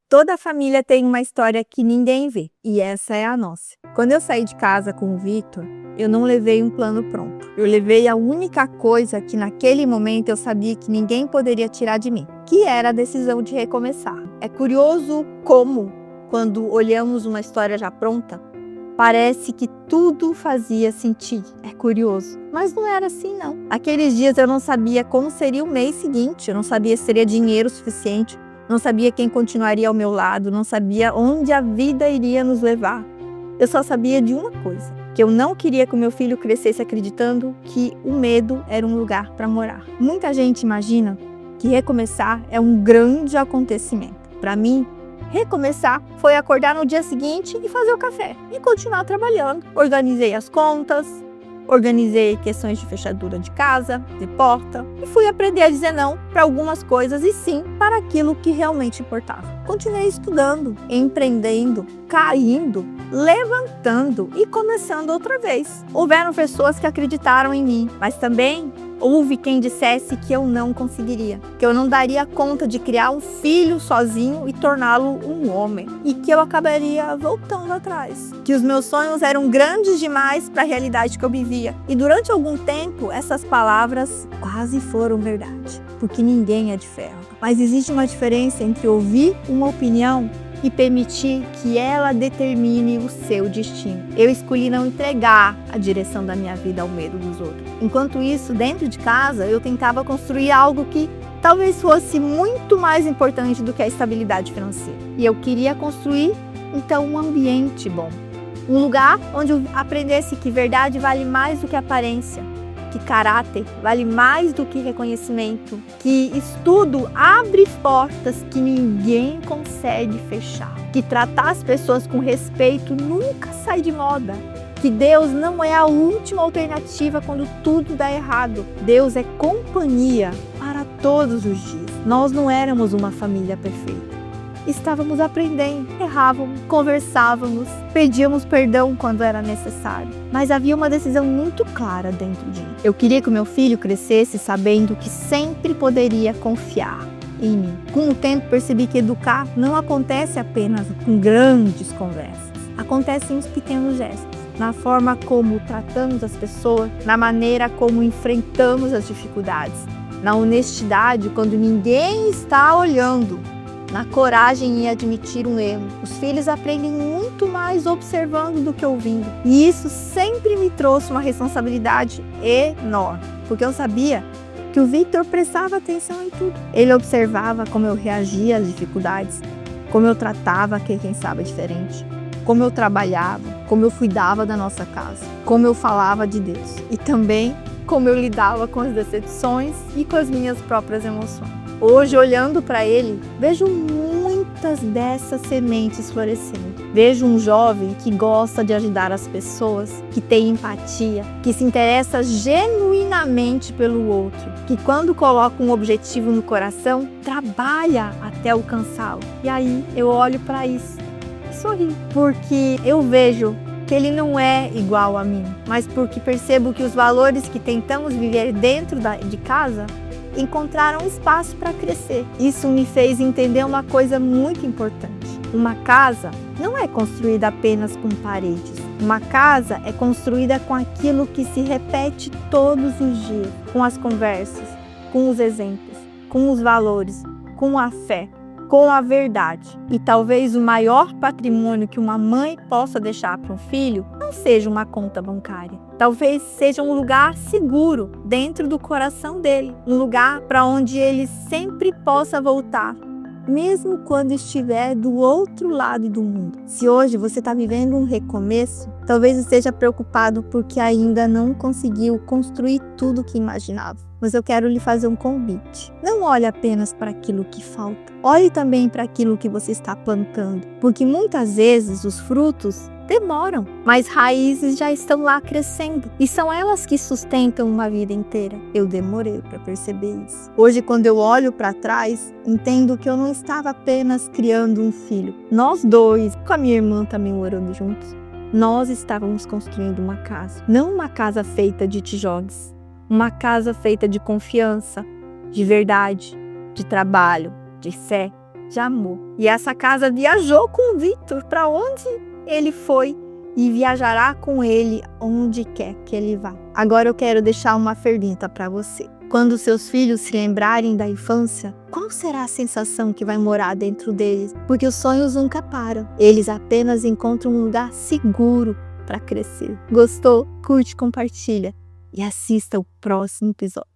Toda família tem uma história que ninguém vê, e essa é a nossa. Quando eu saí de casa com o Victor, eu não levei um plano pronto. Eu levei a única coisa que naquele momento eu sabia que ninguém poderia tirar de mim, que era a decisão de recomeçar. É curioso como, quando olhamos uma história já pronta, parece que tudo fazia sentido. É curioso, mas não era assim não. Aqueles dias eu não sabia como seria o mês seguinte, eu não sabia se teria dinheiro suficiente, não sabia quem continuaria ao meu lado, não sabia onde a vida iria nos levar. Eu só sabia de uma coisa, que eu não queria que o meu filho crescesse acreditando que o medo era um lugar para morar. Muita gente imagina que recomeçar é um grande acontecimento. Para mim, recomeçar foi acordar no dia seguinte e fazer o café e continuar trabalhando. Organizei as contas, organizei questões de fechadura de casa, de porta e fui aprender a dizer não para algumas coisas e sim para aquilo que realmente importava. Continuei estudando, empreendendo, caindo, levantando e começando outra vez. Houveram pessoas que acreditaram em mim, mas também houve quem dissesse que eu não conseguiria, que eu não daria conta de criar um filho sozinho e torná-lo um homem, e que eu acabaria voltando atrás, que os meus sonhos eram grandes demais para a realidade que eu vivia. E durante algum tempo, essas palavras quase foram verdade, porque ninguém é de ferro. Mas existe uma diferença entre ouvir uma opinião e permitir que ela determine o seu destino. Eu escolhi não entregar a direção da minha vida ao medo dos outros. Enquanto isso, dentro de casa, eu tentava construir algo que talvez fosse muito mais importante do que a estabilidade financeira. E eu queria construir, então, um ambiente bom. Um lugar onde eu aprendesse que verdade vale mais do que aparência, que caráter vale mais do que reconhecimento, que estudo abre portas que ninguém consegue fechar, que tratar as pessoas com respeito nunca sai de moda, que Deus não é a última alternativa quando tudo dá errado. Deus é companhia para todos os dias. Nós não éramos uma família perfeita. Estávamos aprendendo, errávamos, conversávamos, pedíamos perdão quando era necessário. Mas havia uma decisão muito clara dentro de mim. Eu queria que o meu filho crescesse sabendo que sempre poderia confiar em mim. Com o tempo percebi que educar não acontece apenas com grandes conversas. Acontece nos pequenos gestos, na forma como tratamos as pessoas, na maneira como enfrentamos as dificuldades, na honestidade quando ninguém está olhando, na coragem em admitir um erro. Os filhos aprendem muito mais observando do que ouvindo. E isso sempre me trouxe uma responsabilidade enorme, porque eu sabia que o Victor prestava atenção em tudo. Ele observava como eu reagia às dificuldades, como eu tratava quem pensava diferente, como eu trabalhava, como eu cuidava da nossa casa, como eu falava de Deus e também como eu lidava com as decepções e com as minhas próprias emoções. Hoje, olhando para ele, vejo muitas dessas sementes florescendo. Vejo um jovem que gosta de ajudar as pessoas, que tem empatia, que se interessa genuinamente pelo outro, que quando coloca um objetivo no coração, trabalha até alcançá-lo. E aí eu olho para isso e sorrio, porque eu vejo que ele não é igual a mim, mas porque percebo que os valores que tentamos viver dentro de casa encontraram espaço para crescer. Isso me fez entender uma coisa muito importante. Uma casa não é construída apenas com paredes. Uma casa é construída com aquilo que se repete todos os dias, com as conversas, com os exemplos, com os valores, com a fé, com a verdade. E talvez o maior patrimônio que uma mãe possa deixar para um filho não seja uma conta bancária. Talvez seja um lugar seguro dentro do coração dele, um lugar para onde ele sempre possa voltar, mesmo quando estiver do outro lado do mundo. Se hoje você está vivendo um recomeço, talvez esteja preocupado porque ainda não conseguiu construir tudo o que imaginava. Mas eu quero lhe fazer um convite. Não olhe apenas para aquilo que falta. Olhe também para aquilo que você está plantando. Porque muitas vezes os frutos demoram, mas raízes já estão lá crescendo. E são elas que sustentam uma vida inteira. Eu demorei para perceber isso. Hoje, quando eu olho para trás, entendo que eu não estava apenas criando um filho. Nós dois, com a minha irmã também orando juntos, nós estávamos construindo uma casa. Não uma casa feita de tijolos. Uma casa feita de confiança, de verdade, de trabalho, de fé, de amor. E essa casa viajou com o Vitor para onde ele foi e viajará com ele onde quer que ele vá. Agora eu quero deixar uma pergunta para você. Quando seus filhos se lembrarem da infância, qual será a sensação que vai morar dentro deles? Porque os sonhos nunca param. Eles apenas encontram um lugar seguro para crescer. Gostou? Curte, compartilha e assista o próximo episódio.